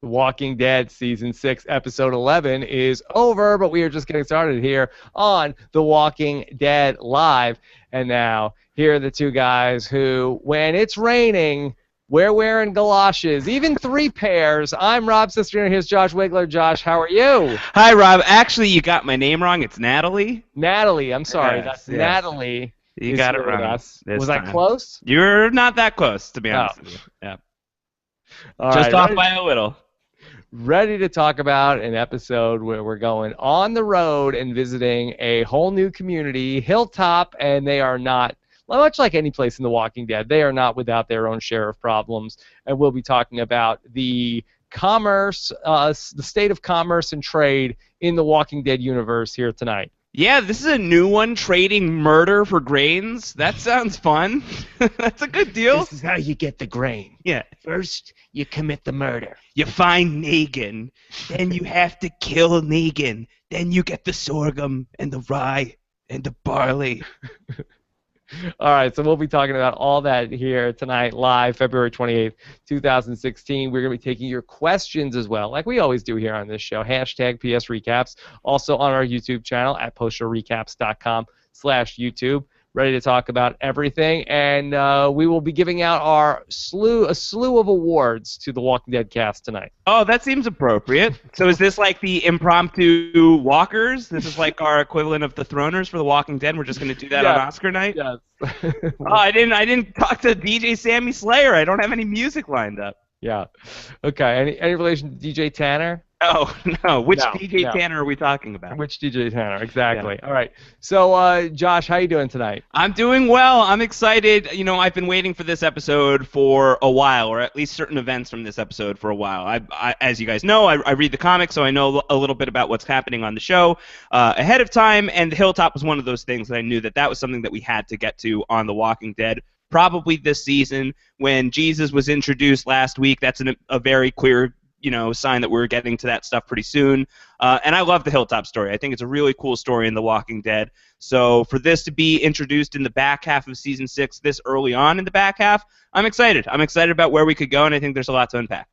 The Walking Dead Season 6, Episode 11 is over, but we are just getting started here on The Walking Dead Live. And now, here are the two guys who, when it's raining, we're wearing galoshes, even three pairs. I'm Rob Cesternino. Here's Josh Wigler. Josh, how are you? Hi, Rob. Actually, you got my name wrong. It's Natalie. Natalie, I'm sorry. That's Yes. Natalie You is got it here with wrong us. this Was I time. close? You're not that close, to be Oh. honest with you. Yeah. All Just right, off by a little. ready to talk about an episode where we're going on the road and visiting a whole new community, Hilltop, and they are not, much like any place in The Walking Dead, they are not without their own share of problems. And we'll be talking about the commerce, the state of commerce and trade in the Walking Dead universe here tonight. Yeah, this is a new one, trading murder for grains. That sounds fun. That's a good deal. This is how you get the grain. Yeah. First, you commit the murder. You find Negan, then you have to kill Negan, then you get the sorghum and the rye and the barley. All right, so we'll be talking about all that here tonight, live, February 28th, 2016. We're going to be taking your questions as well, like we always do here on this show. Hashtag PS Recaps. Also on our YouTube channel at postshowrecaps.com/YouTube. Ready to talk about everything, and we will be giving out a slew of awards to the Walking Dead cast tonight. Oh, that seems appropriate. So is this like the impromptu walkers? This is like our equivalent of the Throners for The Walking Dead. We're just going to do that on Oscar night? Yes. Oh, I didn't talk to DJ Sammy Slayer. I don't have any music lined up. Yeah. Okay. Any relation to DJ Tanner? Oh, no. Which No, DJ no. Tanner are we talking about? Which DJ Tanner? Exactly. All right. So, Josh, how you doing tonight? I'm doing well. I'm excited. You know, I've been waiting for this episode for a while, or at least certain events from this episode for a while. As you guys know, I read the comics, so I know a little bit about what's happening on the show ahead of time, and the Hilltop was one of those things that I knew that was something that we had to get to on The Walking Dead. Probably this season. When Jesus was introduced last week, that's a very clear, sign that we're getting to that stuff pretty soon. And I love the Hilltop story. I think it's a really cool story in The Walking Dead. So for this to be introduced in the back half of Season 6 this early on in the back half, I'm excited. I'm excited about where we could go, and I think there's a lot to unpack.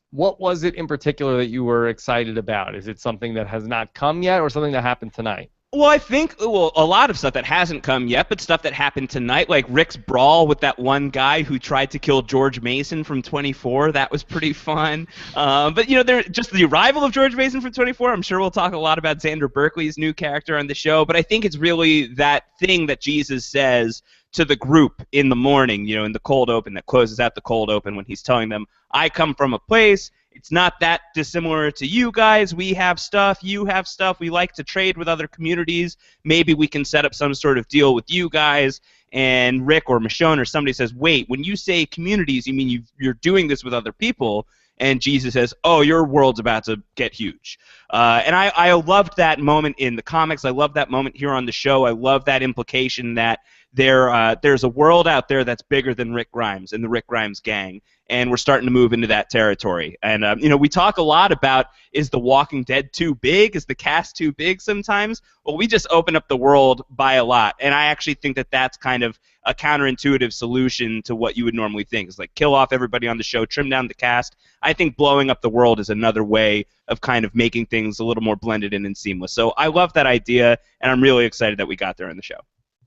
What was it in particular that you were excited about? Is it something that has not come yet or something that happened tonight? Well, I think a lot of stuff that hasn't come yet, but stuff that happened tonight, like Rick's brawl with that one guy who tried to kill George Mason from 24. That was pretty fun. But just the arrival of George Mason from 24. I'm sure we'll talk a lot about Xander Berkeley's new character on the show. But I think it's really that thing that Jesus says to the group in the morning, in the cold open, that closes out the cold open when he's telling them, I come from a place. It's not that dissimilar to you guys. We have stuff. You have stuff. We like to trade with other communities. Maybe we can set up some sort of deal with you guys. And Rick or Michonne or somebody says, wait, when you say communities, you mean you're doing this with other people? And Jesus says, oh, your world's about to get huge. And I loved that moment in the comics. I love that moment here on the show. I love that implication that there's a world out there that's bigger than Rick Grimes and the Rick Grimes gang, and we're starting to move into that territory. And we talk a lot about, is The Walking Dead too big? Is the cast too big sometimes? Well, we just open up the world by a lot, and I actually think that that's kind of a counterintuitive solution to what you would normally think. It's like kill off everybody on the show, trim down the cast. I think blowing up the world is another way of kind of making things a little more blended in and seamless. So I love that idea, and I'm really excited that we got there in the show.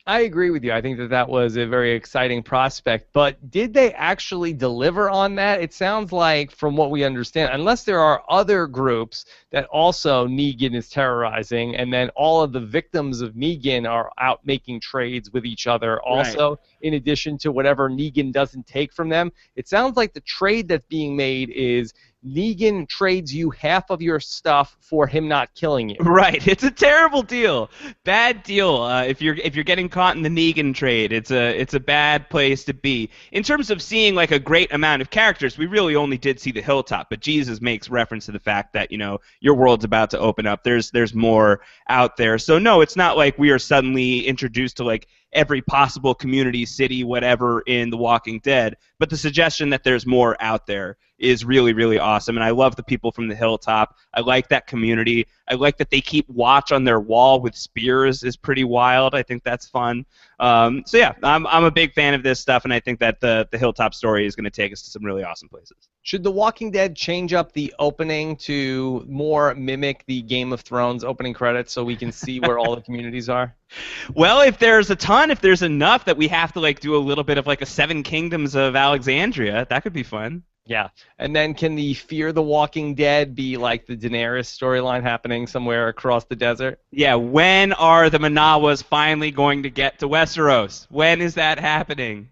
I agree with you. I think that was a very exciting prospect. But did they actually deliver on that? It sounds like, from what we understand, unless there are other groups that also Negan is terrorizing, and then all of the victims of Negan are out making trades with each other also, right, in addition to whatever Negan doesn't take from them. It sounds like the trade that's being made is Negan trades you half of your stuff for him not killing you. Right. It's a terrible deal. Bad deal. If you're getting caught in the Negan trade, it's a bad place to be. In terms of seeing like a great amount of characters, we really only did see the Hilltop, but Jesus makes reference to the fact that, your world's about to open up. There's more out there. So no, it's not like we are suddenly introduced to like every possible community, city, whatever in The Walking Dead, but the suggestion that there's more out there is really, really awesome, and I love the people from the Hilltop. I like that community. I like that they keep watch on their wall with spears is pretty wild. I think that's fun. So yeah, I'm a big fan of this stuff, and I think that the Hilltop story is going to take us to some really awesome places. Should The Walking Dead change up the opening to more mimic the Game of Thrones opening credits so we can see where all the communities are? Well, if there's enough that we have to like do a little bit of like a Seven Kingdoms of Alexandria, that could be fun. Yeah. And then can the Fear the Walking Dead be like the Daenerys storyline happening somewhere across the desert? Yeah, when are the Manawas finally going to get to Westeros? When is that happening?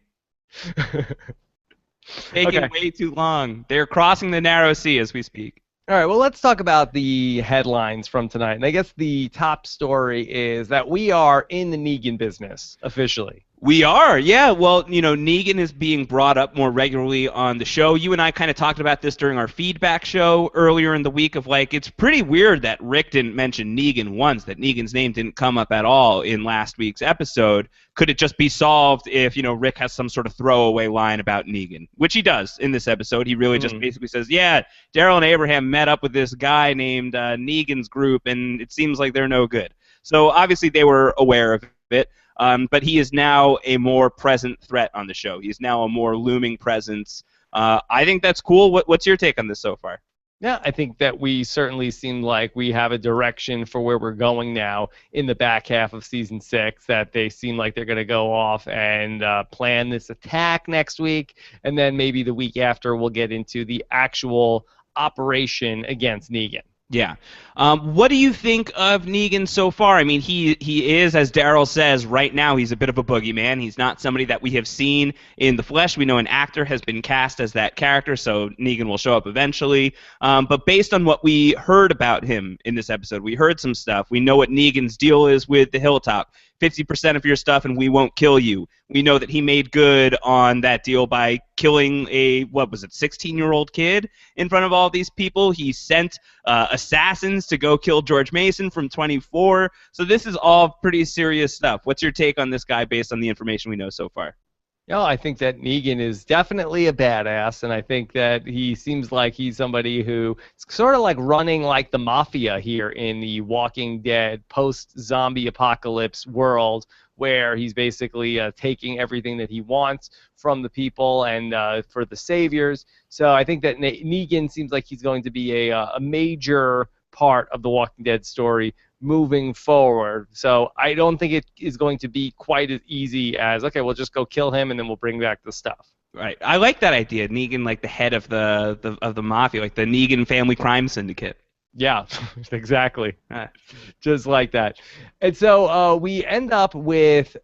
Taking way too long. They're crossing the narrow sea as we speak. All right, well, let's talk about the headlines from tonight. And I guess the top story is that we are in the Negan business officially. We are, yeah. Well, Negan is being brought up more regularly on the show. You and I kind of talked about this during our feedback show earlier in the week of like, it's pretty weird that Rick didn't mention Negan once, that Negan's name didn't come up at all in last week's episode. Could it just be solved if, Rick has some sort of throwaway line about Negan, which he does in this episode. He really just basically says, yeah, Daryl and Abraham met up with this guy named Negan's group, and it seems like they're no good. So obviously they were aware of it. But he is now a more present threat on the show. He's now a more looming presence. I think that's cool. What's your take on this so far? Yeah, I think that we certainly seem like we have a direction for where we're going now in the back half of season 6, that they seem like they're going to go off and plan this attack next week, and then maybe the week after we'll get into the actual operation against Negan. Yeah. What do you think of Negan so far? I mean, he is, as Daryl says, right now he's a bit of a boogeyman. He's not somebody that we have seen in the flesh. We know an actor has been cast as that character, so Negan will show up eventually. But based on what we heard about him in this episode, we heard some stuff. We know what Negan's deal is with the Hilltop. 50% of your stuff and we won't kill you. We know that he made good on that deal by killing a, 16-year-old kid in front of all these people. He sent assassins to go kill George Mason from 24. So this is all pretty serious stuff. What's your take on this guy based on the information we know so far? Yeah, I think that Negan is definitely a badass, and I think that he seems like he's somebody who's sort of like running like the mafia here in the Walking Dead post-zombie apocalypse world, where he's basically taking everything that he wants from the people and for the saviors. So I think that Negan seems like he's going to be a major part of the Walking Dead story moving forward. So I don't think it is going to be quite as easy as, okay, we'll just go kill him and then we'll bring back the stuff. Right. I like that idea. Negan, like the head of the mafia, like the Negan family crime syndicate. Yeah, exactly. Just like that. And so we end up with,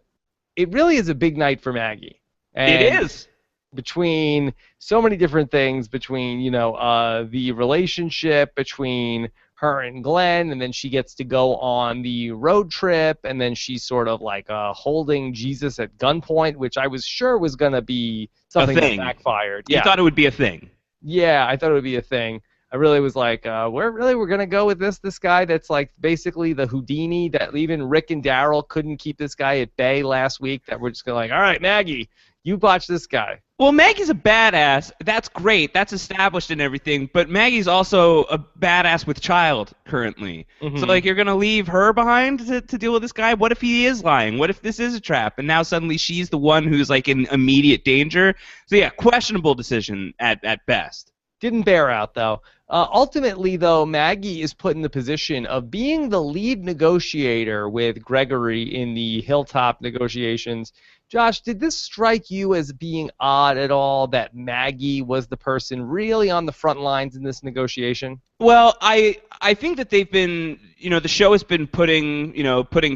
it really is a big night for Maggie. And it is. Between so many different things, between, the relationship between her and Glenn, and then she gets to go on the road trip, and then she's sort of like holding Jesus at gunpoint, which I was sure was going to be something that backfired. You thought it would be a thing. Yeah, I thought it would be a thing. I really was like, we're going to go with this guy that's like basically the Houdini that even Rick and Daryl couldn't keep this guy at bay last week, that we're just going to like, all right, Maggie, you watch this guy. Well, Maggie's a badass. That's great. That's established and everything. But Maggie's also a badass with child currently. Mm-hmm. So, like, you're going to leave her behind to deal with this guy? What if he is lying? What if this is a trap? And now suddenly she's the one who's, like, in immediate danger? So, yeah, questionable decision at best. Didn't bear out, though. Ultimately, though, Maggie is put in the position of being the lead negotiator with Gregory in the Hilltop negotiations. Josh, did this strike you as being odd at all that Maggie was the person really on the front lines in this negotiation? Well, I think that they've been, the show has been putting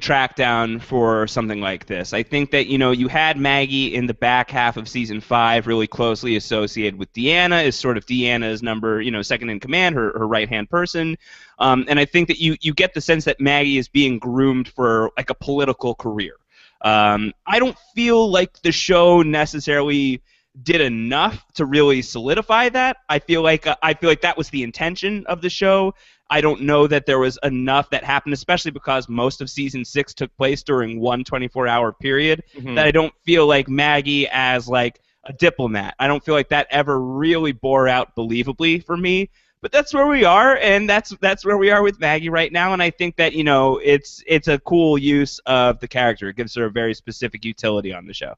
track down for something like this. I think that, you had Maggie in the back half of season 5 really closely associated with Deanna, as sort of Deanna's number, second in command, her right-hand person. And I think that you get the sense that Maggie is being groomed for like a political career. I don't feel like the show necessarily did enough to really solidify that. I feel like that was the intention of the show. I don't know that there was enough that happened, especially because most of season 6 took place during one 24-hour period, that I don't feel like Maggie as like a diplomat. I don't feel like that ever really bore out believably for me. but that's where we are, and that's where we are with Maggie right now. And I think that it's a cool use of the character. It gives her a very specific utility on the show.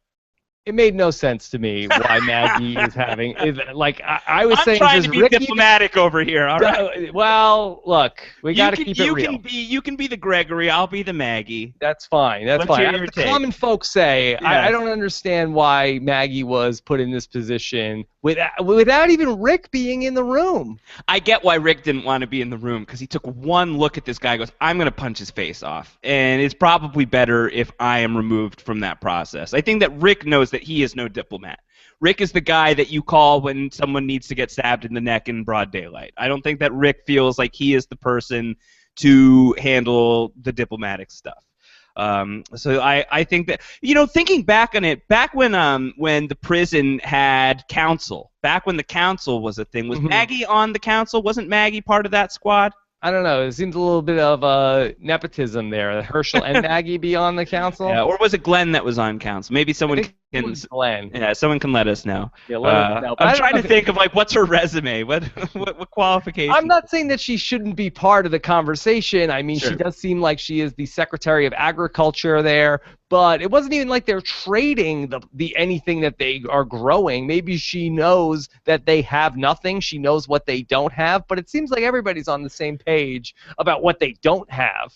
It made no sense to me why Maggie is having like I was I'm saying. trying Does to be Rick diplomatic over here. All right. Well, look, we got to keep it real. You can be the Gregory. I'll be the Maggie. That's fine. That's Let's fine. hear your As the take. common folks say, Yes. I don't understand why Maggie was put in this position without even Rick being in the room. I get why Rick didn't want to be in the room, because he took one look at this guy and goes, I'm going to punch his face off. And it's probably better if I am removed from that process. I think that Rick knows that he is no diplomat. Rick is the guy that you call when someone needs to get stabbed in the neck in broad daylight. I don't think that Rick feels like he is the person to handle the diplomatic stuff. So I think that, thinking back on it, back when the prison had council, back when the council was a thing, was Maggie on the council? Wasn't Maggie part of that squad? I don't know. It seems a little bit of nepotism there. Herschel and Maggie be on the council? Yeah, or was it Glenn that was on council? Maybe someone can. Glenn. Yeah, someone can let us know. Yeah, let us know. I'm trying to think of what's her resume. What qualifications? I'm not saying that she shouldn't be part of the conversation. I mean, Sure. She does seem like she is the Secretary of Agriculture there, but it wasn't even like they're trading the anything that they are growing. Maybe she knows that they have nothing. She knows what they don't have, but it seems like everybody's on the same page about what they don't have.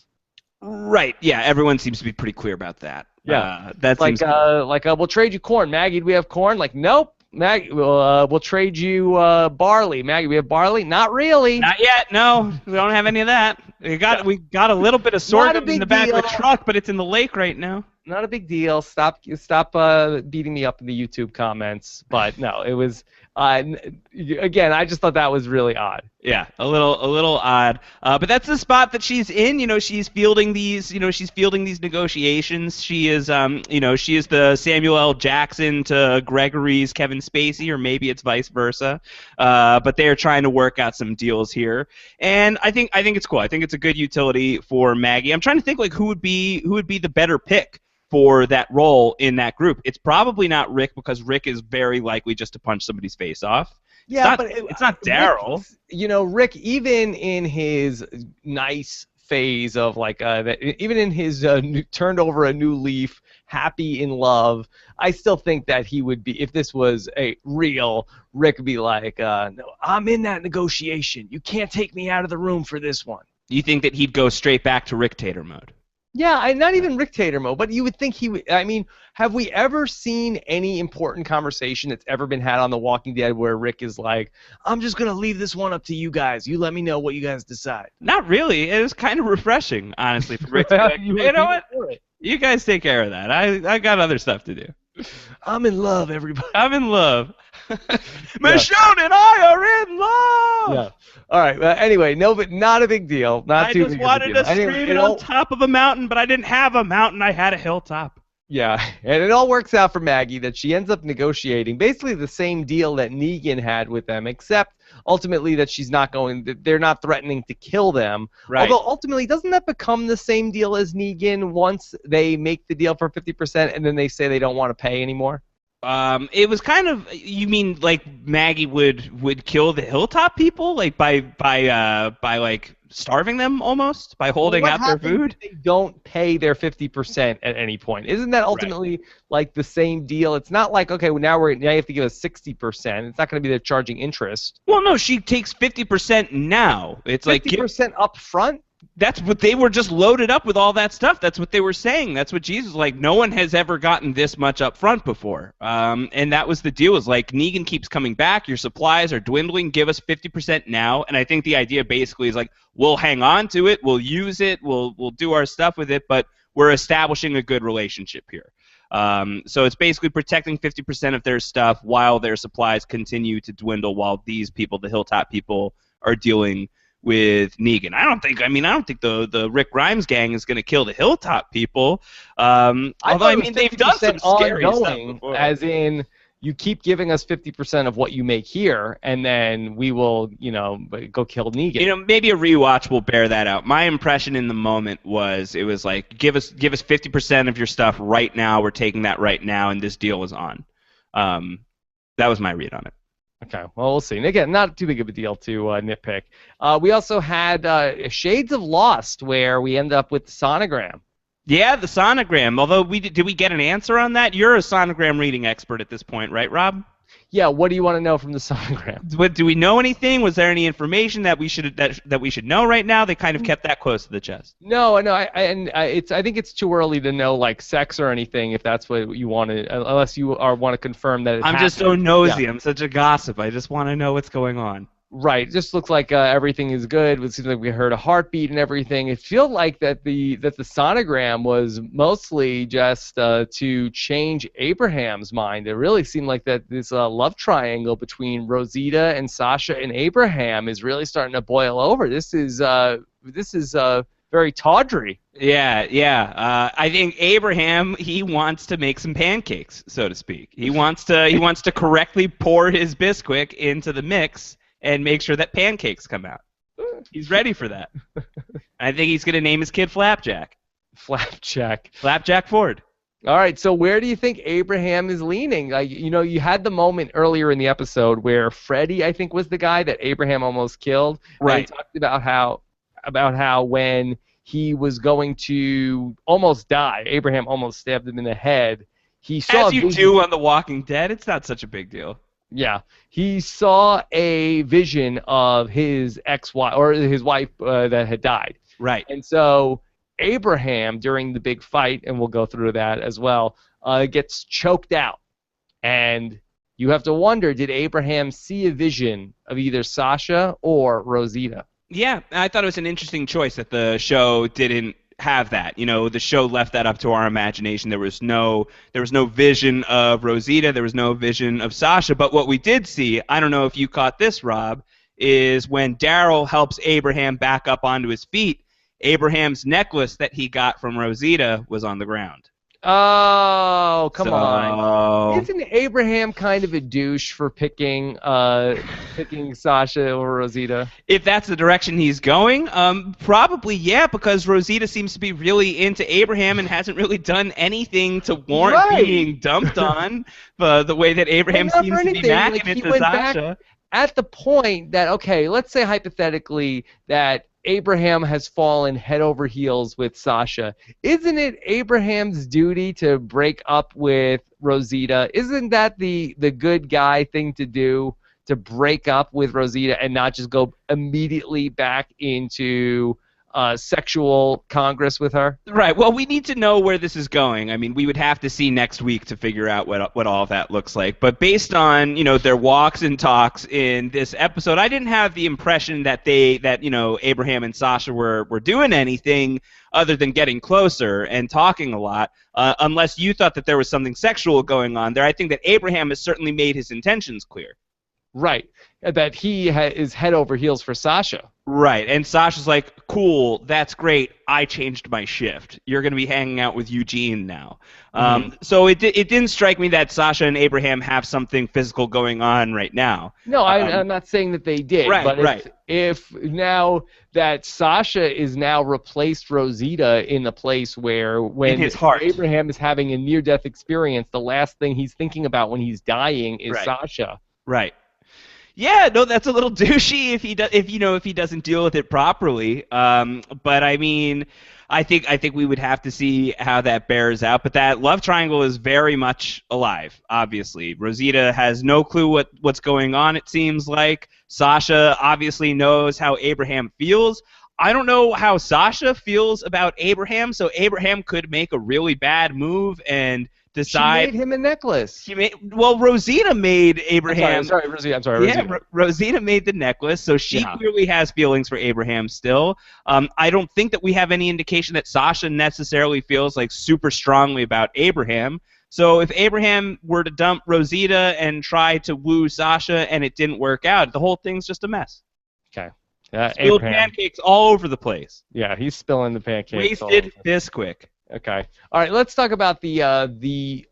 Right. Yeah. Everyone seems to be pretty clear about that. Yeah. That like seems we'll trade you corn. Maggie, do we have corn? Like, nope. Maggie, we'll trade you barley. Maggie, we have barley? Not really. Not yet. No, we don't have any of that. We got a little bit of sorghum in the back of the truck, but it's in the lake right now. Not a big deal. Stop beating me up in the YouTube comments. But no, it was again, I just thought that was really odd. Yeah, a little odd. But that's the spot that she's in. She's fielding these. She's fielding these negotiations. She is, she is the Samuel L. Jackson to Gregory's Kevin Spacey, or maybe it's vice versa. But they are trying to work out some deals here, and I think it's cool. I think it's a good utility for Maggie. I'm trying to think who would be the better pick for that role in that group. It's probably not Rick, because Rick is very likely just to punch somebody's face off. Yeah, it's not Daryl. Rick, even in his nice phase of even in his turned over a new leaf, happy in love, I still think that he would be, if this was a real Rick, would be like, no, I'm in that negotiation. You can't take me out of the room for this one. You think that he'd go straight back to Rick-tator mode? Yeah, not even Rick-tator mode, but you would think he would. I mean, have we ever seen any important conversation that's ever been had on The Walking Dead where Rick is like, I'm just going to leave this one up to you guys. You let me know what you guys decide. Not really. It was kind of refreshing, honestly, for Rick to be like, you know what? You guys take care of that. I got other stuff to do. I'm in love, everybody. I'm in love. Michonne and I are in love. Yeah. All right. Anyway, no, but not a big deal. Not too big of a deal. I just wanted to scream it on top of a mountain, but I didn't have a mountain. I had a hilltop. Yeah, and it all works out for Maggie that she ends up negotiating basically the same deal that Negan had with them, except ultimately that they're not threatening to kill them. Right. Although ultimately, doesn't that become the same deal as Negan once they make the deal for 50% and then they say they don't want to pay anymore? It was kind of, you mean like Maggie would kill the Hilltop people, like by like starving them almost, by holding out their food? If they don't pay their 50% at any point. Isn't that ultimately like the same deal? It's not like, okay, well, now you have to give us 60%. It's not going to be they're charging interest. Well, no, she takes 50% now. It's 50% like 50% up front? That's what they were just loaded up with, all that stuff. That's what they were saying. That's what Jesus was like. No one has ever gotten this much up front before. And that was the deal. Is like, Negan keeps coming back. Your supplies are dwindling. Give us 50% now. And I think the idea basically is like, we'll hang on to it. We'll use it. We'll do our stuff with it. But we're establishing a good relationship here. So it's basically protecting 50% of their stuff while their supplies continue to dwindle, while these people, the Hilltop people, are dealing with Negan. I don't think the Rick Grimes gang is going to kill the Hilltop people. Although I mean they've done some scary stuff before. As in, you keep giving us 50% of what you make here, and then we will, go kill Negan. Maybe a rewatch will bear that out. My impression in the moment was it was like, give us 50% of your stuff right now. We're taking that right now, and this deal is on. That was my read on it. Okay, well, we'll see. And again, not too big of a deal to nitpick. We also had Shades of Lost, where we end up with the sonogram. Yeah, the sonogram. Although did we get an answer on that? You're a sonogram reading expert at this point, right, Rob? Yeah, what do you want to know from the sonogram? Do we know anything? Was there any information that we should know right now? They kind of kept that close to the chest. No. I think it's too early to know like sex or anything if that's what you want to, unless you want to confirm that it I'm happened. just so nosy. Yeah. I'm such a gossip. I just want to know what's going on. Right. It just looks like everything is good. It seems like we heard a heartbeat and everything. It feels like that the sonogram was mostly just to change Abraham's mind. It really seemed like that this love triangle between Rosita and Sasha and Abraham is really starting to boil over. This is very tawdry. Yeah. I think Abraham, he wants to make some pancakes, so to speak. He wants to correctly pour his Bisquick into the mix and make sure that pancakes come out. He's ready for that. I think he's going to name his kid Flapjack. Flapjack Ford. All right, so where do you think Abraham is leaning? Like, you had the moment earlier in the episode where Freddie, I think, was the guy that Abraham almost killed. Right. And he talked about how when he was going to almost die, Abraham almost stabbed him in the head. He saw As you do on The Walking Dead, it's not such a big deal. Yeah, he saw a vision of his ex-wife or his wife that had died. Right. And so Abraham, during the big fight, and we'll go through that as well, gets choked out. And you have to wonder, did Abraham see a vision of either Sasha or Rosita? Yeah, I thought it was an interesting choice that the show didn't have that. The show left that up to our imagination. There was no vision of Rosita. There was no vision of Sasha. But what we did see, I don't know if you caught this, Rob, is when Daryl helps Abraham back up onto his feet, Abraham's necklace that he got from Rosita was on the ground. Oh, come on. Isn't Abraham kind of a douche for picking Sasha or Rosita? If that's the direction he's going, probably, yeah, because Rosita seems to be really into Abraham and hasn't really done anything to warrant being dumped on the way that Abraham seems to be nagging into Sasha. At the point that, okay, let's say hypothetically that Abraham has fallen head over heels with Sasha. Isn't it Abraham's duty to break up with Rosita? Isn't that the good guy thing to do, to break up with Rosita and not just go immediately back into sexual congress with her? Right. Well, we need to know where this is going. I mean, we would have to see next week to figure out what all of that looks like. But based on, their walks and talks in this episode, I didn't have the impression that Abraham and Sasha were doing anything other than getting closer and talking a lot, unless you thought that there was something sexual going on there. I think that Abraham has certainly made his intentions clear. Right. That he is head over heels for Sasha. Right, and Sasha's like, cool, that's great, I changed my shift. You're going to be hanging out with Eugene now. So it didn't strike me that Sasha and Abraham have something physical going on right now. No, I'm not saying that they did. Right, but right. If now that Sasha is now replaced Rosita in the place where when in his heart. Abraham is having a near-death experience, the last thing he's thinking about when he's dying is Sasha. Right. Yeah, no, that's a little douchey if he doesn't deal with it properly. But I mean, I think we would have to see how that bears out. But that love triangle is very much alive. Obviously, Rosita has no clue what's going on. It seems like Sasha obviously knows how Abraham feels. I don't know how Sasha feels about Abraham. So Abraham could make a really bad move and decide. She made him a necklace. Rosita made Abraham. I'm sorry, Rosita. Yeah, Rosita made the necklace, so she clearly has feelings for Abraham still. I don't think that we have any indication that Sasha necessarily feels like super strongly about Abraham. So if Abraham were to dump Rosita and try to woo Sasha and it didn't work out, the whole thing's just a mess. Okay. Spilled pancakes all over the place. Yeah, he's spilling the pancakes. Wasted Bisquick. Okay. All right. Let's talk about the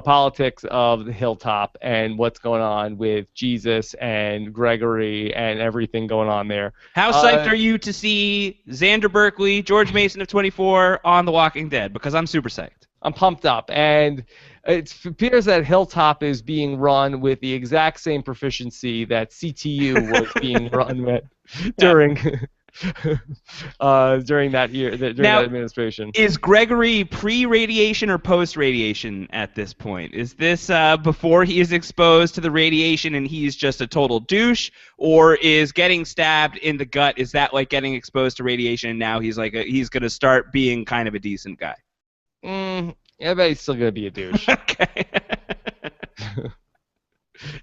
politics of the hilltop and what's going on with Jesus and Gregory and everything going on there. How psyched are you to see Xander Berkeley, George Mason of 24 on The Walking Dead? Because I'm super psyched. I'm pumped up, and it appears that Hilltop is being run with the exact same proficiency that CTU was being run with Yeah. during during that year, during Now, that administration. is Gregory pre-radiation or post-radiation at this point? Is this before he is exposed to the radiation and he's just a total douche, or is getting stabbed in the gut, is that like getting exposed to radiation and now he's like he's going to start being kind of a decent guy? I bet he's still gonna be a douche. Okay.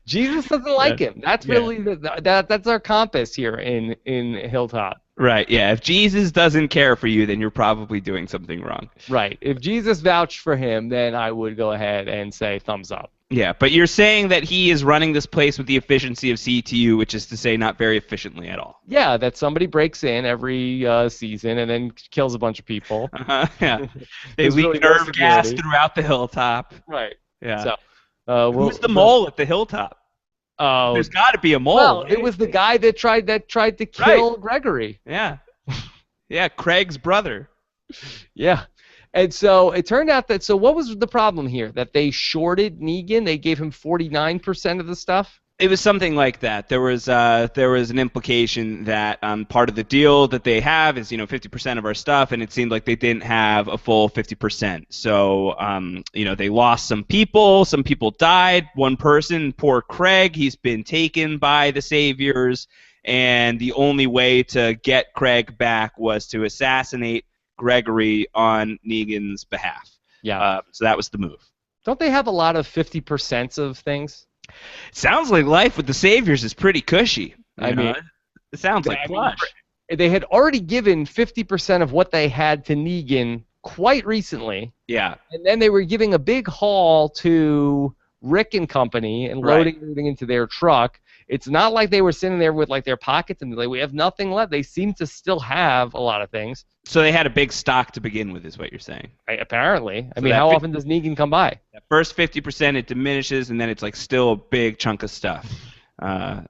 Jesus doesn't like him. That's Yeah. really that's our compass here in Hilltop. Right, yeah. If Jesus doesn't care for you, then you're probably doing something wrong. Right. If Jesus vouched for him, then I would go ahead and say thumbs up. Yeah, but you're saying that he is running this place with the efficiency of CTU, which is to say not very efficiently at all. Yeah, that somebody breaks in every season and then kills a bunch of people. Yeah. They There's leak really no nerve gas security. throughout the hilltop. Right. Yeah. So, Who's the mole at the hilltop? Oh, There's got to be a mole. well, right? it was the guy that tried to kill Gregory. Yeah. Yeah, Craig's brother. Yeah. And so it turned out that, so what was the problem here? That they shorted Negan? They gave him 49% of the stuff? It was something like that. There was an implication that part of the deal that they have is 50% of our stuff, and it seemed like they didn't have a full 50%. So they lost some people. Some people died. One person, poor Craig, he's been taken by the Saviors, and the only way to get Craig back was to assassinate Gregory on Negan's behalf. Yeah. So that was the move. Don't they have a lot of 50% of things? Sounds like life with the Saviors is pretty cushy. I mean, it sounds like plush. They had already given 50% of what they had to Negan quite recently. Yeah. And then they were giving a big haul to Rick and company and loading everything into their truck. It's not like they were sitting there with like their pockets and like, we have nothing left. They seem to still have a lot of things. So they had a big stock to begin with, is what you're saying. Right, apparently. I mean, how often does Negan come by? That first 50%, it diminishes, and then it's like still a big chunk of stuff.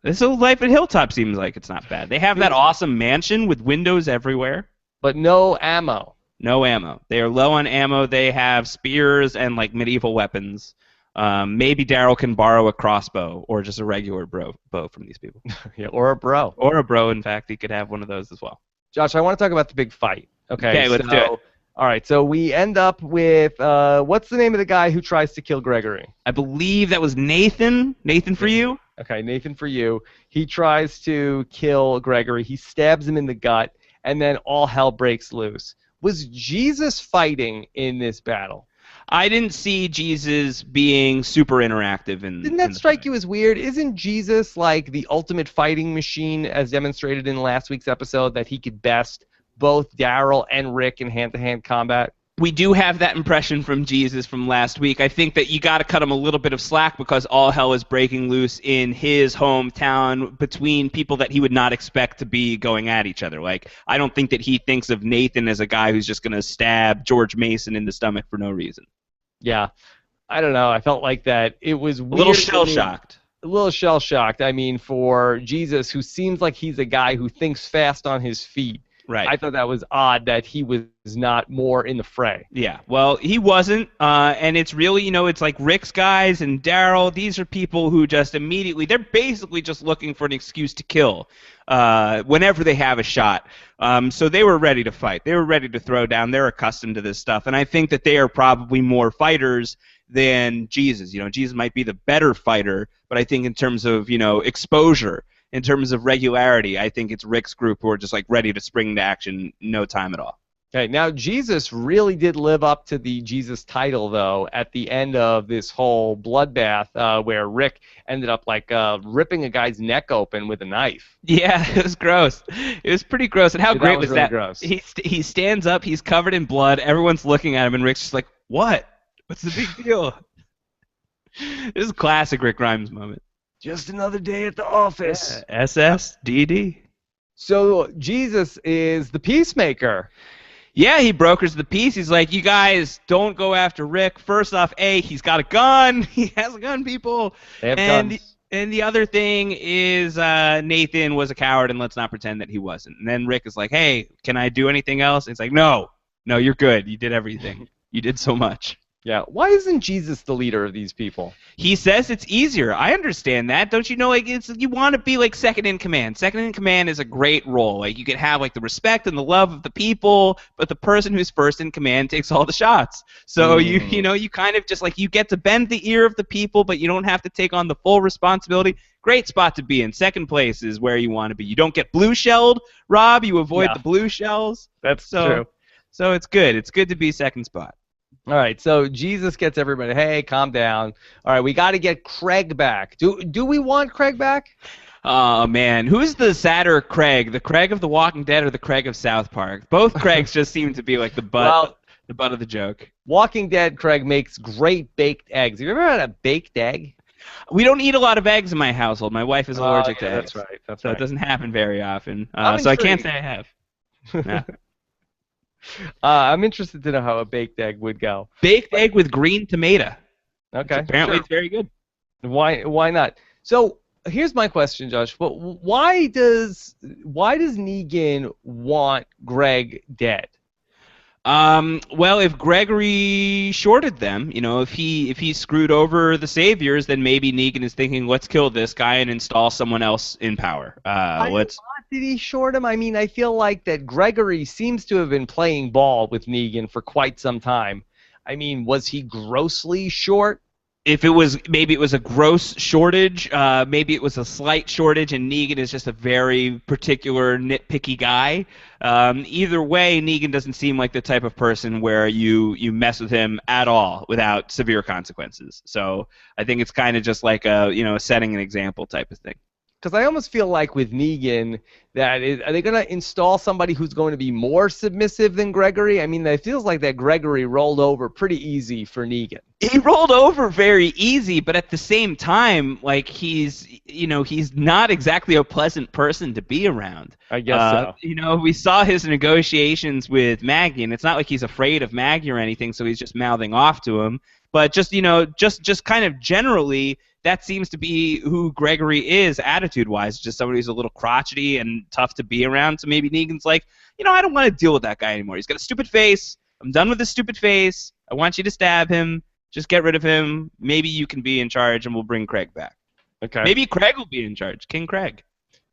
This whole life at Hilltop seems like it's not bad. They have that awesome mansion with windows everywhere. But no ammo. No ammo. They are low on ammo. They have spears and like medieval weapons. Maybe Daryl can borrow a crossbow or just a regular bow from these people. Yeah, or a bro. Or a bro, in fact. He could have one of those as well. Josh, I want to talk about the big fight. Okay, let's do it. All right, so we end up with, what's the name of the guy who tries to kill Gregory? I believe that was Nathan. Nathan for you? Okay, Nathan for you. He tries to kill Gregory. He stabs him in the gut, and then all hell breaks loose. Was Jesus fighting in this battle? I didn't see Jesus being super interactive in. Didn't that strike you as weird? Isn't Jesus like the ultimate fighting machine, as demonstrated in last week's episode, that he could best both Daryl and Rick in hand-to-hand combat? We do have that impression from Jesus from last week. I think that you got to cut him a little bit of slack because all hell is breaking loose in his hometown between people that he would not expect to be going at each other. Like, I don't think that he thinks of Nathan as a guy who's just going to stab George Mason in the stomach for no reason. Yeah, I don't know. I felt like that it was weird. A little shell-shocked. A little shell-shocked. I mean, for Jesus, who seems like he's a guy who thinks fast on his feet. Right. I thought that was odd that he was not more in the fray. Yeah, well, he wasn't, and it's really, it's like Rick's guys and Daryl. These are people who just immediately, they're basically just looking for an excuse to kill whenever they have a shot. So they were ready to fight. They were ready to throw down. They're accustomed to this stuff, and I think that they are probably more fighters than Jesus. Jesus might be the better fighter, but I think in terms of, exposure, in terms of regularity, I think it's Rick's group who are just like ready to spring into action no time at all. Okay, now Jesus really did live up to the Jesus title, though, at the end of this whole bloodbath where Rick ended up like ripping a guy's neck open with a knife. Yeah, it was gross. It was pretty gross. And how great was really that? Gross. He stands up, he's covered in blood, everyone's looking at him, and Rick's just like, what? What's the big deal? This is a classic Rick Grimes moment. Just another day at the office. Yeah, SSDD. So Jesus is the peacemaker. Yeah, he brokers the peace. He's like, you guys don't go after Rick. First off, he's got a gun. He has a gun, people. They have guns. And the other thing is Nathan was a coward, and let's not pretend that he wasn't. And then Rick is like, hey, can I do anything else? It's like, no, you're good. You did everything. You did so much. Yeah. Why isn't Jesus the leader of these people? He says it's easier. I understand that. Don't you know? Like, you want to be like second in command. Second in command is a great role. Like, you can have like the respect and the love of the people, but the person who's first in command takes all the shots. So you kind of just like you get to bend the ear of the people, but you don't have to take on the full responsibility. Great spot to be in. Second place is where you want to be. You don't get blue shelled, Rob. You avoid the blue shells. That's true. So it's good. It's good to be second spot. All right, so Jesus gets everybody, hey, calm down. All right, we got to get Craig back. Do we want Craig back? Oh, man. Who's the sadder Craig? The Craig of The Walking Dead or the Craig of South Park? Both Craigs just seem to be like the butt of the joke. Walking Dead Craig makes great baked eggs. Have you ever had a baked egg? We don't eat a lot of eggs in my household. My wife is allergic to eggs. That's right. So it doesn't happen very often. So intrigued. I can't say I have. Yeah. I'm interested to know how a baked egg would go. Baked egg with green tomato. Okay. Apparently it's very good. Why not? So here's my question, Josh. Why does Negan want Greg dead? Well, if Gregory shorted them, if he screwed over the Saviors, then maybe Negan is thinking, let's kill this guy and install someone else in power. Did he short him? I mean, I feel like that Gregory seems to have been playing ball with Negan for quite some time. I mean, was he grossly short? If maybe it was a gross shortage, maybe it was a slight shortage, and Negan is just a very particular nitpicky guy. Either way, Negan doesn't seem like the type of person where you mess with him at all without severe consequences. So I think it's kind of just like a setting an example type of thing. Because I almost feel like with Negan, are they going to install somebody who's going to be more submissive than Gregory? I mean, it feels like that Gregory rolled over pretty easy for Negan. He rolled over very easy, but at the same time, like he's not exactly a pleasant person to be around. I guess so. We saw his negotiations with Maggie, and it's not like he's afraid of Maggie or anything, so he's just mouthing off to him. But just kind of generally, that seems to be who Gregory is attitude-wise, just somebody who's a little crotchety and tough to be around. So maybe Negan's like, I don't want to deal with that guy anymore. He's got a stupid face. I'm done with his stupid face. I want you to stab him. Just get rid of him. Maybe you can be in charge, and we'll bring Craig back. Okay. Maybe Craig will be in charge. King Craig.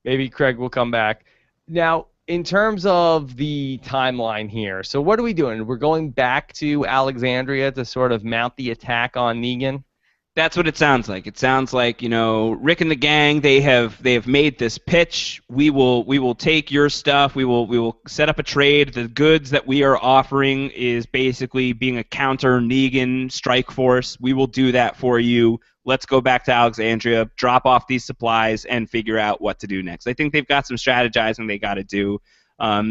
Maybe Craig will come back. Now, in terms of the timeline here, so what are we doing? We're going back to Alexandria to sort of mount the attack on Negan? That's what it sounds like. It sounds like, Rick and the gang, they have made this pitch. We will take your stuff. We will set up a trade. The goods that we are offering is basically being a counter Negan strike force. We will do that for you. Let's go back to Alexandria, drop off these supplies, and figure out what to do next. I think they've got some strategizing they got to do.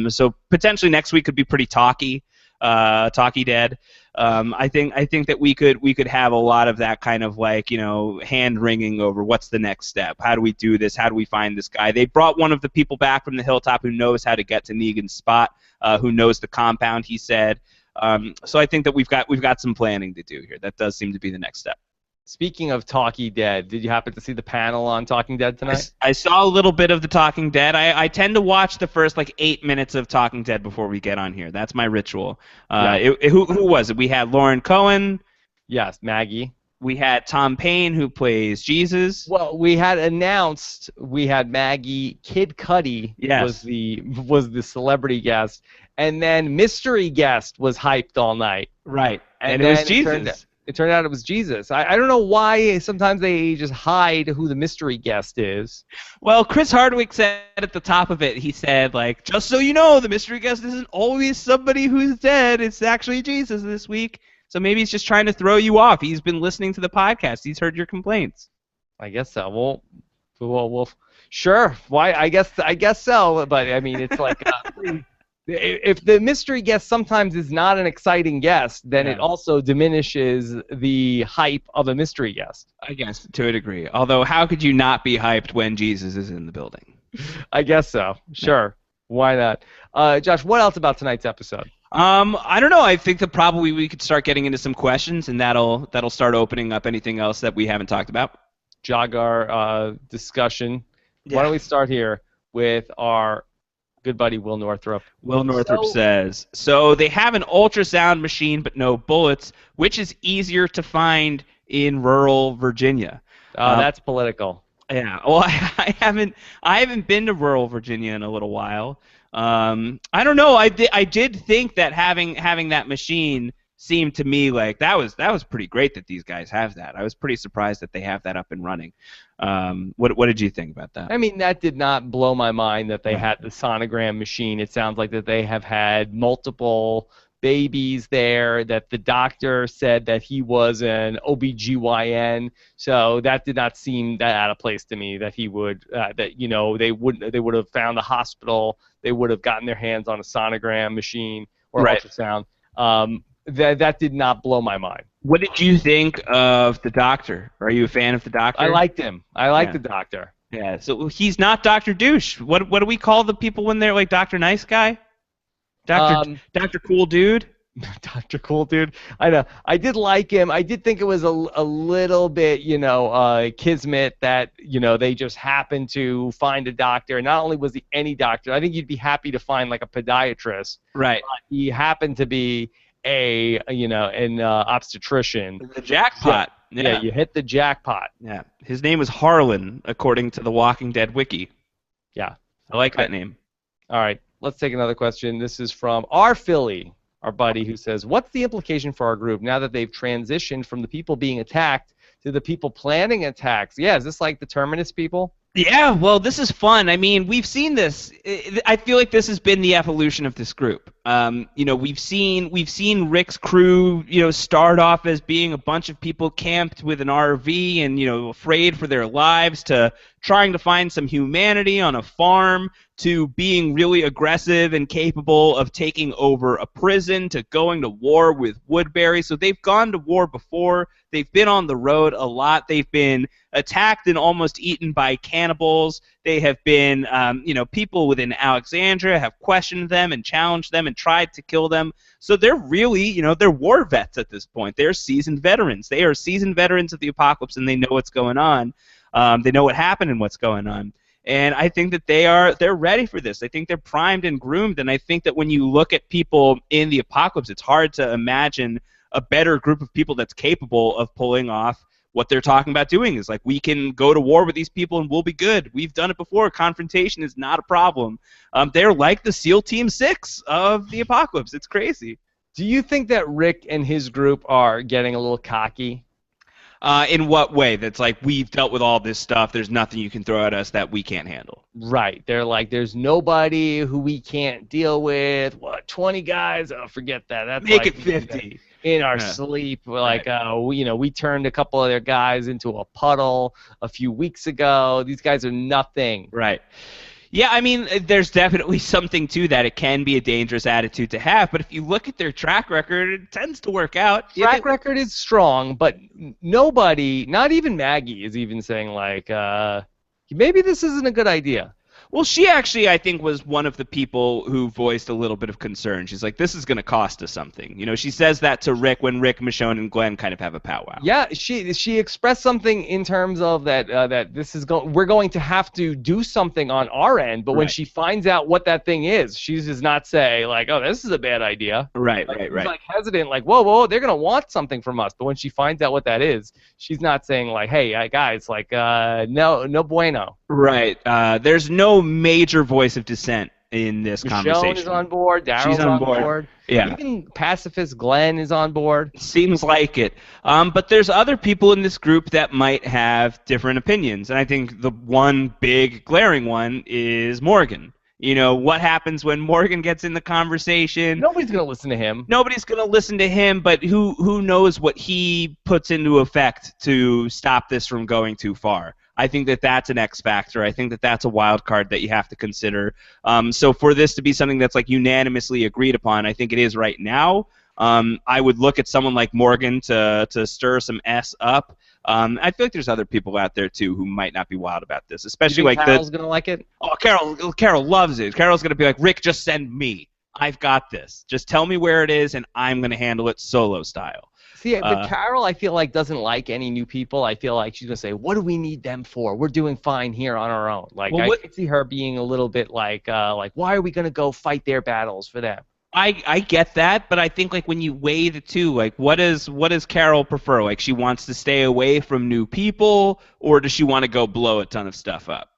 So potentially next week could be pretty talky dead. I think that we could have a lot of that kind of like hand wringing over what's the next step. How do we do this? How do we find this guy? They brought one of the people back from the hilltop who knows how to get to Negan's spot, who knows the compound. He said. So I think that we've got some planning to do here. That does seem to be the next step. Speaking of Talking Dead, did you happen to see the panel on Talking Dead tonight? I saw a little bit of the Talking Dead. I tend to watch the first 8 minutes of Talking Dead before we get on here. That's my ritual. Who was it? We had Lauren Cohen. Yes, Maggie. We had Tom Payne, who plays Jesus. Well, we had announced we had Maggie. Kid Cudi was the celebrity guest, and then mystery guest was hyped all night. Right, and it was Jesus. It turned out it was Jesus. I don't know why sometimes they just hide who the mystery guest is. Well, Chris Hardwick said at the top of it, he said, just so you know, the mystery guest isn't always somebody who's dead. It's actually Jesus this week. So maybe he's just trying to throw you off. He's been listening to the podcast. He's heard your complaints. I guess so. Well, sure. Why? I guess so. But I mean, it's like if the mystery guest sometimes is not an exciting guest, then it also diminishes the hype of a mystery guest. I guess to a degree. Although, how could you not be hyped when Jesus is in the building? I guess so. Sure. Why not? Josh, what else about tonight's episode? I don't know. I think that probably we could start getting into some questions, and that'll start opening up anything else that we haven't talked about. Jog our discussion. Yeah. Why don't we start here with our good buddy Will Northrup. Will Northrup So, says, so they have an ultrasound machine but no bullets, which is easier to find in rural Virginia. that's political. Yeah, well, I haven't been to rural Virginia in a little while. I don't know. I did think that having that machine seemed to me like that was pretty great that these guys have that. I was pretty surprised that they have that up and running. What did you think about that? I mean, that did not blow my mind that they had the sonogram machine. It sounds like that they have had multiple babies there, that the doctor said that he was an OBGYN. So that did not seem that out of place to me, that he would, that, they would have found a hospital, they would have gotten their hands on a sonogram machine or Right. ultrasound. That did not blow my mind. What did you think of the doctor? Are you a fan of the doctor? I liked him. I like Yeah. the doctor. Yeah, so he's not Dr. Douche. What do we call the people when they're like Dr. Nice Guy? Dr. Cool Dude? Dr. Cool Dude. I know. I did like him. I did think it was a little bit, kismet that, they just happened to find a doctor. Not only was he any doctor, I think you'd be happy to find like a podiatrist. Right. He happened to be an obstetrician. The jackpot. Yeah, you hit the jackpot. Yeah. His name was Harlan, according to the Walking Dead wiki. Yeah. I like that name. All right. Let's take another question. This is from our Philly, our buddy, who says, what's the implication for our group now that they've transitioned from the people being attacked to the people planning attacks? Yeah, is this like the Terminus people? Yeah, well, this is fun. I mean, we've seen this. I feel like this has been the evolution of this group. We've seen Rick's crew, start off as being a bunch of people camped with an RV and, afraid for their lives, to trying to find some humanity on a farm, to being really aggressive and capable of taking over a prison, to going to war with Woodbury. So they've gone to war before. They've been on the road a lot. They've been attacked and almost eaten by cannibals. They have been, people within Alexandria have questioned them and challenged them and tried to kill them. So they're really, they're war vets at this point. They're seasoned veterans. They are seasoned veterans of the apocalypse, and they know what's going on. They know what happened and what's going on. And I think that they're ready for this. I think they're primed and groomed, and I think that when you look at people in the apocalypse, it's hard to imagine a better group of people that's capable of pulling off what they're talking about doing. Is like, we can go to war with these people and we'll be good. We've done it before. Confrontation is not a problem. They're like the SEAL Team 6 of the apocalypse. It's crazy. Do you think that Rick and his group are getting a little cocky? In what way? That's like, we've dealt with all this stuff. There's nothing you can throw at us that we can't handle. Right. They're like, there's nobody who we can't deal with. What, 20 guys? Oh, forget that. That's Make like it 50. In our sleep. We're like, we turned a couple of their guys into a puddle a few weeks ago. These guys are nothing. Right. Yeah, I mean, there's definitely something to that. It can be a dangerous attitude to have, but if you look at their track record, it tends to work out. Track record is strong, but nobody, not even Maggie, is even saying, like, maybe this isn't a good idea. Well, she actually, I think, was one of the people who voiced a little bit of concern. She's like, this is going to cost us something. She says that to Rick when Rick, Michonne, and Glenn kind of have a powwow. Yeah, she expressed something in terms of that this is we're going to have to do something on our end, but when she finds out what that thing is, she does not say, like, oh, this is a bad idea. Right. She's like hesitant, like, whoa, they're going to want something from us. But when she finds out what that is, she's not saying, like, hey, guys, like, no bueno. Right. There's no major voice of dissent in this conversation. Michonne is on board. Daryl's on board. Yeah. Even pacifist Glenn is on board. Seems like it. But there's other people in this group that might have different opinions, and I think the one big glaring one is Morgan. What happens when Morgan gets in the conversation? Nobody's going to listen to him. Nobody's going to listen to him, but who knows what he puts into effect to stop this from going too far. I think that that's an X factor. I think that that's a wild card that you have to consider. So for this to be something that's like unanimously agreed upon, I think it is right now. I would look at someone like Morgan to stir some S up. I feel like there's other people out there too who might not be wild about this, especially you think like Carol's gonna like it. Oh, Carol loves it. Carol's gonna be like, Rick, just send me. I've got this. Just tell me where it is, and I'm gonna handle it solo style. See, but Carol, I feel like, doesn't like any new people. I feel like she's gonna say, "What do we need them for? We're doing fine here on our own." Like, I could see her being a little bit like, "Why are we gonna go fight their battles for them?" I get that, but I think like when you weigh the two, like what does Carol prefer? Like she wants to stay away from new people, or does she want to go blow a ton of stuff up?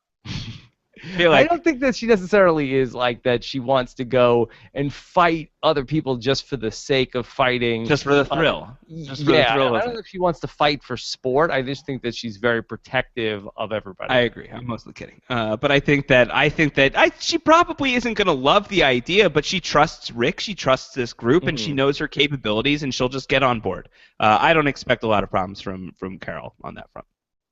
I don't think that she necessarily is like that. She wants to go and fight other people just for the sake of fighting. Just for the thrill. Just for the thrill I don't know if she wants to fight for sport. I just think that she's very protective of everybody. I agree. I'm mostly kidding. But I think that she probably isn't going to love the idea, but she trusts Rick. She trusts this group, and she knows her capabilities, and she'll just get on board. I don't expect a lot of problems from Carol on that front.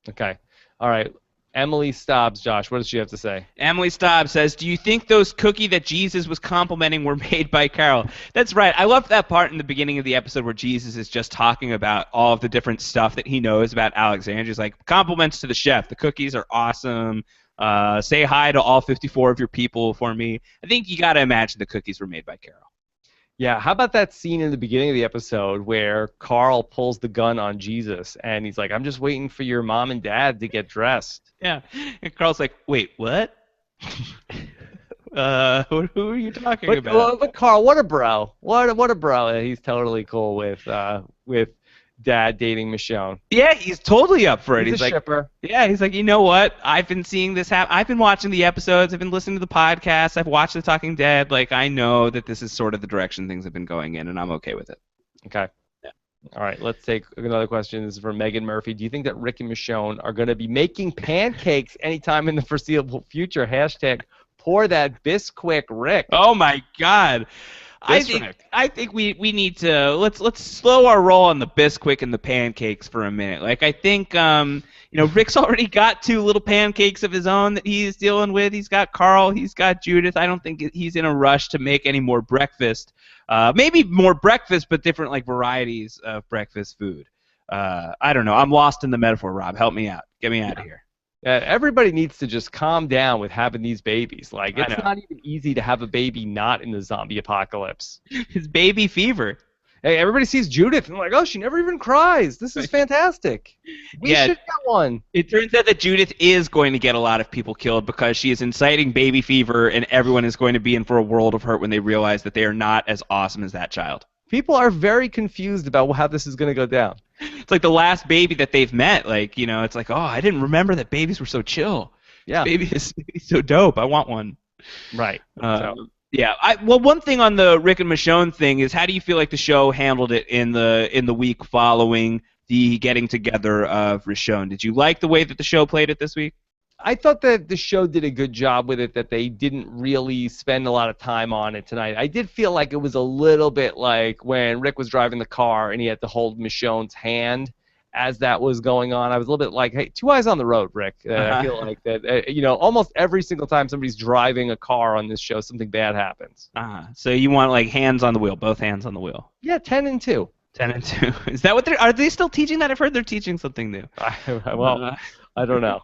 Okay. All right. Emily Stobbs, Josh, what does she have to say? Emily Stobbs says, do you think those cookie that Jesus was complimenting were made by Carol? That's right. I love that part in the beginning of the episode where Jesus is just talking about all of the different stuff that he knows about Alexandria. He's like, compliments to the chef. The cookies are awesome. Say hi to all 54 of your people for me. I think you got to imagine the cookies were made by Carol. Yeah, how about that scene in the beginning of the episode where Carl pulls the gun on Jesus and he's like, I'm just waiting for your mom and dad to get dressed. Yeah, and Carl's like, wait, what? Who are you talking about? But Carl, what a bro. What a bro. He's totally cool with dad dating Michonne. Yeah, he's totally up for it. He's a shipper. Yeah, he's like, you know what? I've been seeing this happen. I've been watching the episodes. I've been listening to the podcast. I've watched The Talking Dead. Like, I know that this is sort of the direction things have been going in, and I'm okay with it. Okay. Yeah. All right, let's take another question. This is from Megan Murphy. Do you think that Rick and Michonne are going to be making pancakes anytime in the foreseeable future? Hashtag pour that Bisquick, Rick. Oh, my God. I think we need to let's slow our roll on the Bisquick and the pancakes for a minute. Like I think Rick's already got 2 little pancakes of his own that he's dealing with. He's got Carl, he's got Judith. I don't think he's in a rush to make any more breakfast. Maybe more breakfast, but different like varieties of breakfast food. I don't know. I'm lost in the metaphor, Rob. Help me out. Get me out of here. Everybody needs to just calm down with having these babies. Like, it's not even easy to have a baby not in the zombie apocalypse. It's baby fever. Hey, everybody sees Judith and like, oh, she never even cries. This is fantastic. We should get one. It turns out that Judith is going to get a lot of people killed because she is inciting baby fever, and everyone is going to be in for a world of hurt when they realize that they are not as awesome as that child. People are very confused about how this is going to go down. It's like the last baby that they've met. Like, it's like, oh, I didn't remember that babies were so chill. Yeah. This baby is so dope. I want one. Right. Yeah. One thing on the Rick and Michonne thing is, how do you feel like the show handled it in the week following the getting together of Michonne? Did you like the way that the show played it this week? I thought that the show did a good job with it, that they didn't really spend a lot of time on it tonight. I did feel like it was a little bit like when Rick was driving the car and he had to hold Michonne's hand as that was going on. I was a little bit like, hey, 2 eyes on the road, Rick. I feel like that, almost every single time somebody's driving a car on this show, something bad happens. So you want like hands on the wheel, both hands on the wheel. Yeah, 10 and 2. 10 and 2. Is that what are they still teaching that? I've heard they're teaching something new. I don't know.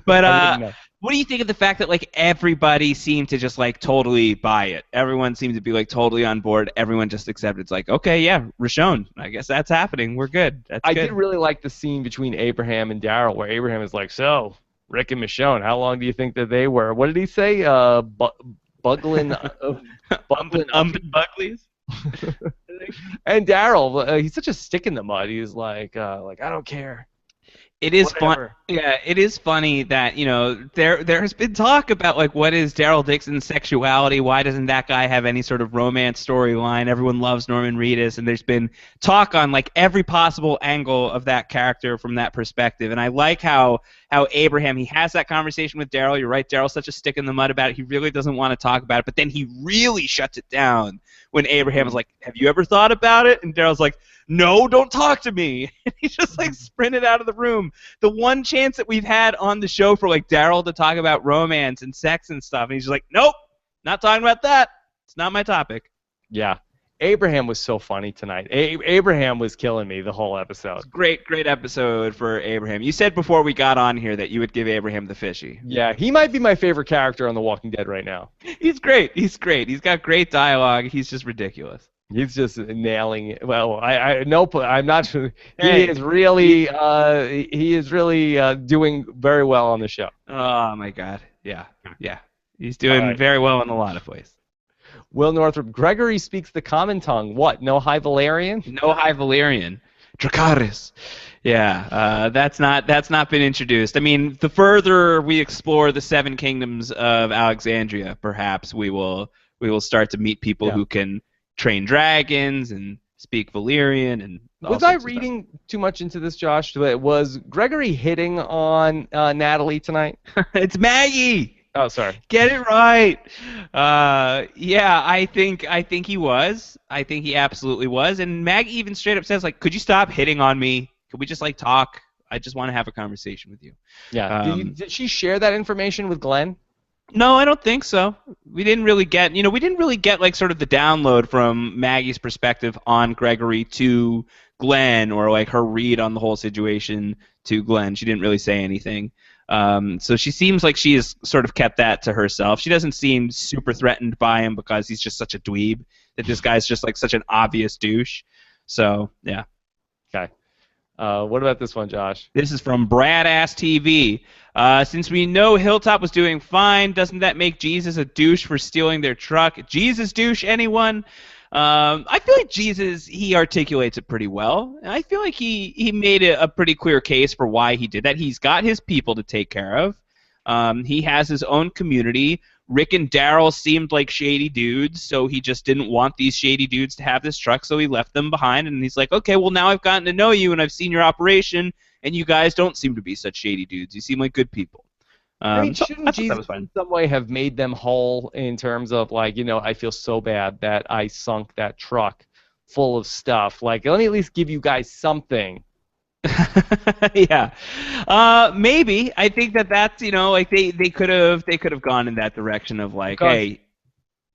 But what do you think of the fact that like everybody seemed to just like totally buy it? Everyone seemed to be like totally on board. Everyone just accepted. It's like, okay, yeah, Michonne, I guess that's happening. We're good. I did really like the scene between Abraham and Daryl, where Abraham is like, so Rick and Michonne, how long do you think that they were? What did he say? Buggling Buglies. And Daryl, he's such a stick in the mud. He's like I don't care. It is fun. Yeah, it is funny that there has been talk about like what is Daryl Dixon's sexuality? Why doesn't that guy have any sort of romance storyline? Everyone loves Norman Reedus, and there's been talk on like every possible angle of that character from that perspective. And I like how Abraham, he has that conversation with Daryl. You're right, Daryl's such a stick in the mud about it. He really doesn't want to talk about it, but then he really shuts it down when Abraham is like, "Have you ever thought about it?" And Daryl's like, "No, don't talk to me." And he just like sprinted out of the room. The one chance that we've had on the show for like Daryl to talk about romance and sex and stuff, and he's just like, "Nope, not talking about that. It's not my topic." Yeah. Abraham was so funny tonight. Abraham was killing me the whole episode. Great episode for Abraham. You said before we got on here that you would give Abraham the fishy. Yeah, he might be my favorite character on The Walking Dead right now. He's great. He's got great dialogue. He's just ridiculous. He's just nailing it. Well, I'm not sure. Hey, He is really doing very well on the show. oh my God, yeah, yeah, he's All doing right. very well in a lot of ways. Will Northrop, Gregory speaks the common tongue. What? No High Valerian? No High Valyrian. Dracarys. Yeah, that's not been introduced. I mean, the further we explore the seven kingdoms of Alexandria, perhaps we will start to meet people Yeah. who can train dragons and speak Valyrian and all Was I sorts of stuff. reading too much into this, Josh? Was Gregory hitting on Natalie tonight? It's Maggie. Oh, sorry. Get it right. Yeah, I think he was. I think he absolutely was. And Maggie even straight up says, like, could you stop hitting on me? Could we just like talk? I just want to have a conversation with you. Yeah. Did she share that information with Glenn? No, I don't think so. We didn't really get like sort of the download from Maggie's perspective on Gregory to Glenn, or like her read on the whole situation to Glenn. She didn't really say anything. So she seems like she has sort of kept that to herself. She doesn't seem super threatened by him because he's just such a dweeb, that this guy's just like such an obvious douche. So yeah. Okay. What about this one, Josh? This is from Bradass TV. Since we know Hilltop was doing fine, doesn't that make Jesus a douche for stealing their truck? Jesus douche, anyone? I feel like Jesus, he articulates it pretty well. And I feel like he made a pretty clear case for why he did that. He's got his people to take care of. He has his own community. Rick and Daryl seemed like shady dudes, so he just didn't want these shady dudes to have this truck, so he left them behind. And he's like, okay, well, now I've gotten to know you, and I've seen your operation, and you guys don't seem to be such shady dudes. You seem like good people. I mean, So shouldn't I thought that Jesus was fine. in some way have made them whole in terms of like, I feel so bad that I sunk that truck full of stuff. Like, let me at least give you guys something. Yeah, maybe. I think that's like they could have gone in that direction of like, Because hey,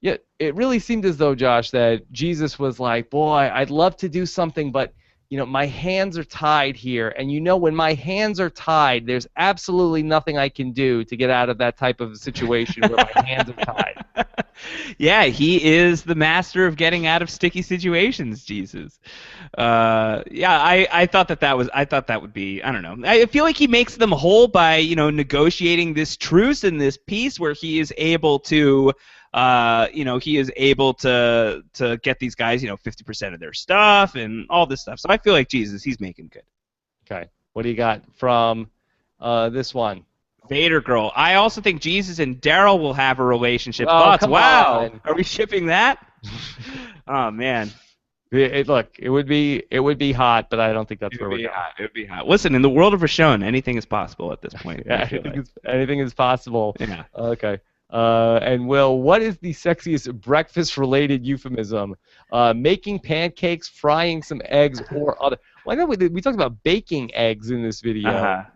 yeah, it really seemed as though, Josh, that Jesus was like, boy, I'd love to do something, but my hands are tied here, and when my hands are tied, there's absolutely nothing I can do to get out of that type of situation where my hands are tied. yeah, he is the master of getting out of sticky situations, Jesus. Yeah, I thought that would be, I don't know. I feel like he makes them whole by, negotiating this truce and this peace where he is able to get these guys, 50% of their stuff and all this stuff. So I feel like Jesus, he's making good. Okay. What do you got from this one? Vader Girl. I also think Jesus and Daryl will have a relationship. Oh, Thoughts? come Wow. on. Are we shipping that? Oh man. Look, it would be hot, but I don't think that's where we're going. It would be hot. Listen, in the world of Rashon, anything is possible at this point. Yeah, anything is possible. Yeah. Okay. And Will, what is the sexiest breakfast-related euphemism? Making pancakes, frying some eggs, or other. Well, I know we talked about baking eggs in this video,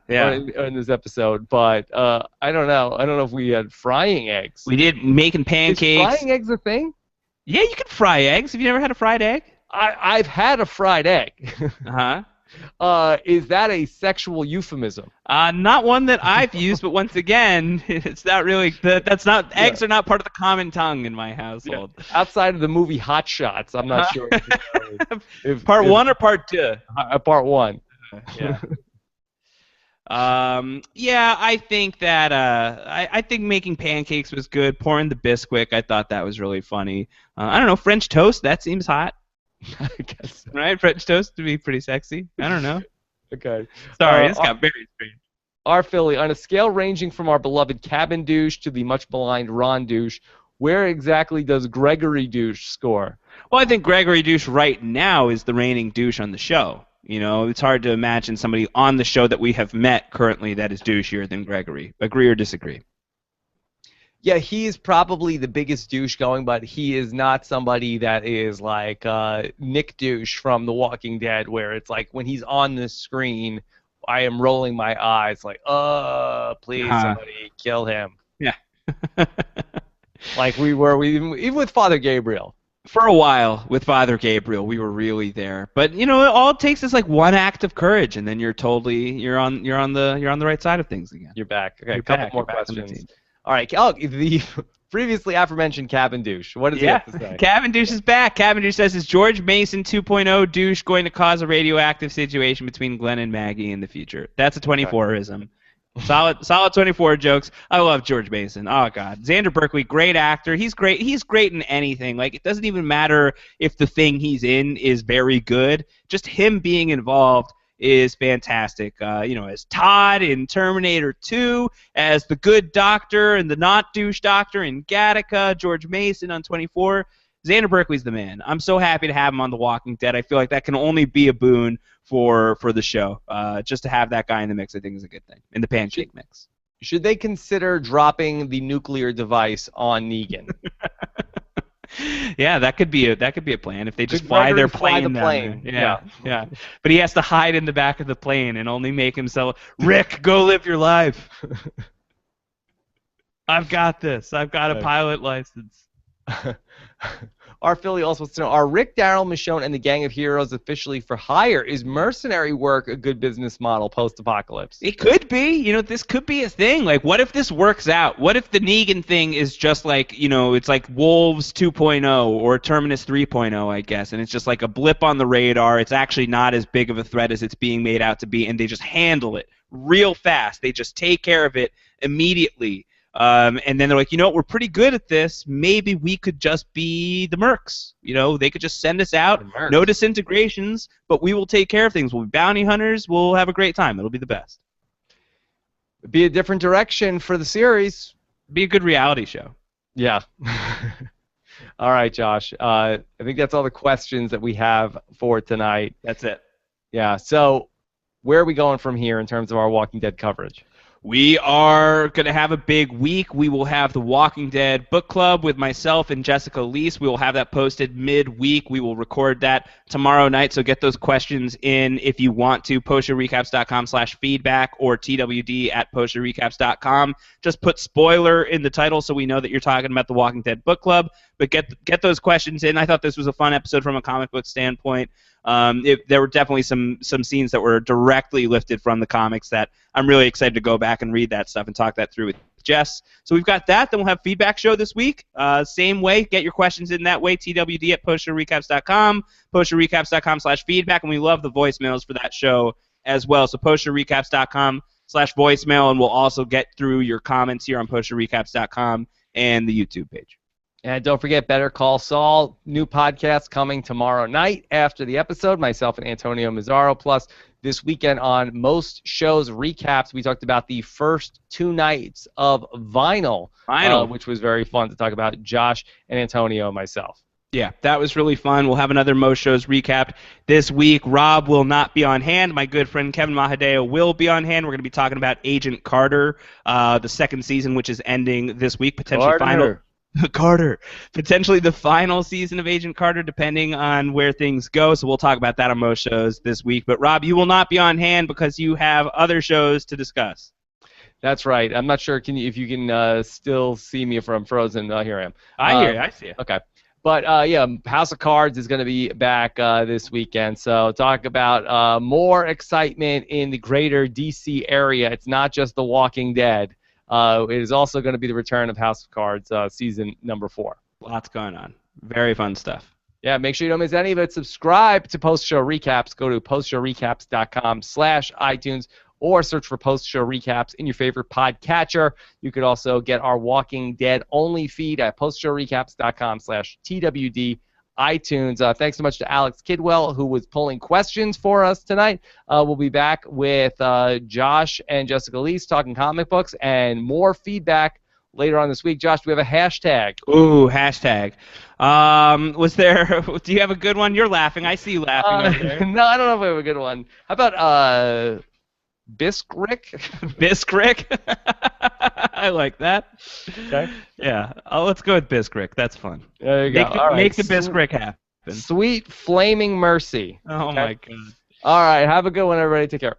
Yeah. or in this episode, but I don't know. I don't know if we had frying eggs. We did making pancakes. Is frying eggs a thing? Yeah, you can fry eggs. Have you never had a fried egg? I've had a fried egg. Is that a sexual euphemism? Not one that I've used, but once again, it's not really. Eggs are not part of the common tongue in my household. Yeah. Outside of the movie Hot Shots, I'm not sure. Part one or part two? Part one. Yeah. Yeah, I think that I think making pancakes was good. Pouring the Bisquick, I thought that was really funny. I don't know, French toast, that seems hot. I guess so. Right? French toast would be pretty sexy. I don't know. Okay. Sorry, this got very strange. Our Philly, on a scale ranging from our beloved Cabin douche to the much maligned Ron douche, where exactly does Gregory douche score? Well, I think Gregory douche right now is the reigning douche on the show. It's hard to imagine somebody on the show that we have met currently that is douchier than Gregory. Agree or disagree? Yeah, he is probably the biggest douche going, but he is not somebody that is like Nick Douche from The Walking Dead, where it's like when he's on the screen, I am rolling my eyes like, please, somebody kill him. Yeah. Like we were even with Father Gabriel. For a while with Father Gabriel, we were really there. But all it takes is like one act of courage, and then you're on the right side of things again. You're back. Okay, You're a couple back. more You're back on the questions. team. All right. The previously aforementioned Cavendish. What does he have to say? Cavendish is back. Cavendish says, is George Mason 2.0 douche going to cause a radioactive situation between Glenn and Maggie in the future? That's a 24ism. Solid 24 jokes. I love George Mason. Oh God, Xander Berkeley, great actor. He's great. He's great in anything. Like, it doesn't even matter if the thing he's in is very good. Just him being involved is fantastic. As Todd in Terminator 2, as the good doctor and the not douche doctor in Gattaca, George Mason on 24. Xander Berkeley's the man. I'm so happy to have him on The Walking Dead. I feel like that can only be a boon for the show. Just to have that guy in the mix, I think, is a good thing. In the pancake mix. Should they consider dropping the nuclear device on Negan? Yeah, that could be a plan if they just fly their plane. Yeah. But he has to hide in the back of the plane and only make himself. Rick, go live your life. I've got this. I've got a pilot license. Our Philly also wants to know, are Rick, Daryl, Michonne, and the Gang of Heroes officially for hire? Is mercenary work a good business model post-apocalypse? It could be. This could be a thing. Like, what if this works out? What if the Negan thing is just like, it's like Wolves 2.0 or Terminus 3.0, I guess, and it's just like a blip on the radar. It's actually not as big of a threat as it's being made out to be, and they just handle it real fast. They just take care of it immediately. And then they're like, we're pretty good at this. Maybe we could just be the mercs. They could just send us out, no disintegrations, but we will take care of things. We'll be bounty hunters. We'll have a great time. It'll be the best. Be a different direction for the series. Be a good reality show. Yeah. All right, Josh. I think that's all the questions that we have for tonight. That's it. Yeah. So where are we going from here in terms of our Walking Dead coverage? We are going to have a big week. We will have the Walking Dead book club with myself and Jessica Leese. We will have that posted midweek. We will record that tomorrow night, so get those questions in if you want to. postshowrecaps.com/feedback or twd@postshowrecaps.com. Just put spoiler in the title so we know that you're talking about the Walking Dead book club. But get those questions in. I thought this was a fun episode from a comic book standpoint. There were definitely some scenes that were directly lifted from the comics that I'm really excited to go back and read that stuff and talk that through with Jess. So we've got that. Then we'll have feedback show this week. Same way. Get your questions in that way. twd@postshowrecaps.com. postshowrecaps.com/feedback. And we love the voicemails for that show as well. So postshowrecaps.com/voicemail. And we'll also get through your comments here on postshowrecaps.com and the YouTube page. And don't forget Better Call Saul, new podcast coming tomorrow night after the episode. Myself and Antonio Mazzaro. Plus, this weekend on Most Shows Recaps, we talked about the first 2 nights of Vinyl. Which was very fun to talk about. Josh and Antonio and myself. Yeah, that was really fun. We'll have another Most Shows recap this week. Rob will not be on hand. My good friend Kevin Mahadeo will be on hand. We're going to be talking about Agent Carter, the second season, which is ending this week, potentially final. Carter. Potentially the final season of Agent Carter, depending on where things go. So we'll talk about that on most shows this week. But, Rob, you will not be on hand because you have other shows to discuss. That's right. I'm not sure if you can still see me from Frozen. Here I am. I hear you. I see you. Okay. But, House of Cards is going to be back this weekend. So talk about more excitement in the greater D.C. area. It's not just The Walking Dead. It is also going to be the return of House of Cards season number 4. Lots going on. Very fun stuff. Yeah, make sure you don't miss any of it. Subscribe to Post Show Recaps. Go to postshowrecaps.com/iTunes or search for Post Show Recaps in your favorite podcatcher. You could also get our Walking Dead only feed at postshowrecaps.com/TWD. iTunes. Thanks so much to Alex Kidwell, who was pulling questions for us tonight. We'll be back with Josh and Jessica Leese talking comic books and more feedback later on this week. Josh, do we have a hashtag? Ooh, hashtag. Do you have a good one? You're laughing. I see you laughing over there. No, I don't know if we have a good one. How about Biscrick? Biscrick? I like that. Okay. Yeah. Let's go with Biscrick. That's fun. There you go. Make the Biscrick happen. Sweet Flaming Mercy. Oh, my God. All right. Have a good one, everybody. Take care.